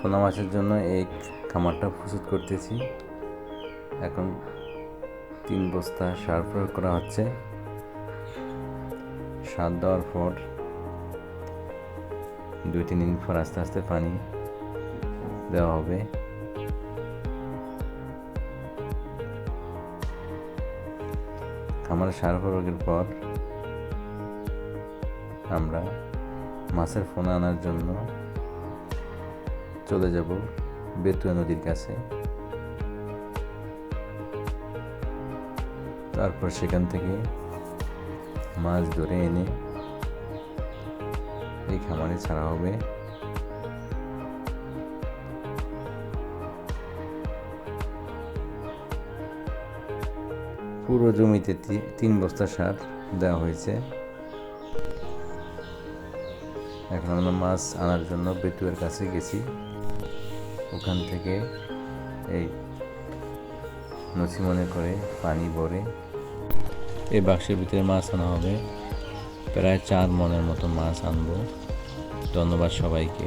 পোনা মাছের জন্য এই খামারটা প্রস্তুত করতেছি। এখন 3 বস্তা সার প্রয়োগ করা হচ্ছে। সার দেওয়ার পর 2-3 দিন পর আস্তে আস্তে পানি দেওয়া হবে। খামারে সার প্রয়োগের পর আমরা মাছের পোনা আনার জন্য চলে যাব বেতুয়া নদীর কাছে। তারপর সেখান থেকে মাছ ধরে এনে এই খামারে ছাড়া হবে। পুরো জমিতে 3 বস্তা সার দেওয়া হয়েছে। এখন আমরা মাছ আনার জন্য বেতুয়ার কাছে গেছি। ওখান থেকে এই নসি মনে করে পানি ভরে এই বাক্সের ভিতরে মাছ আনা হবে। প্রায় 4 মনের মতো মাছ আনবো। ধন্যবাদ সবাইকে।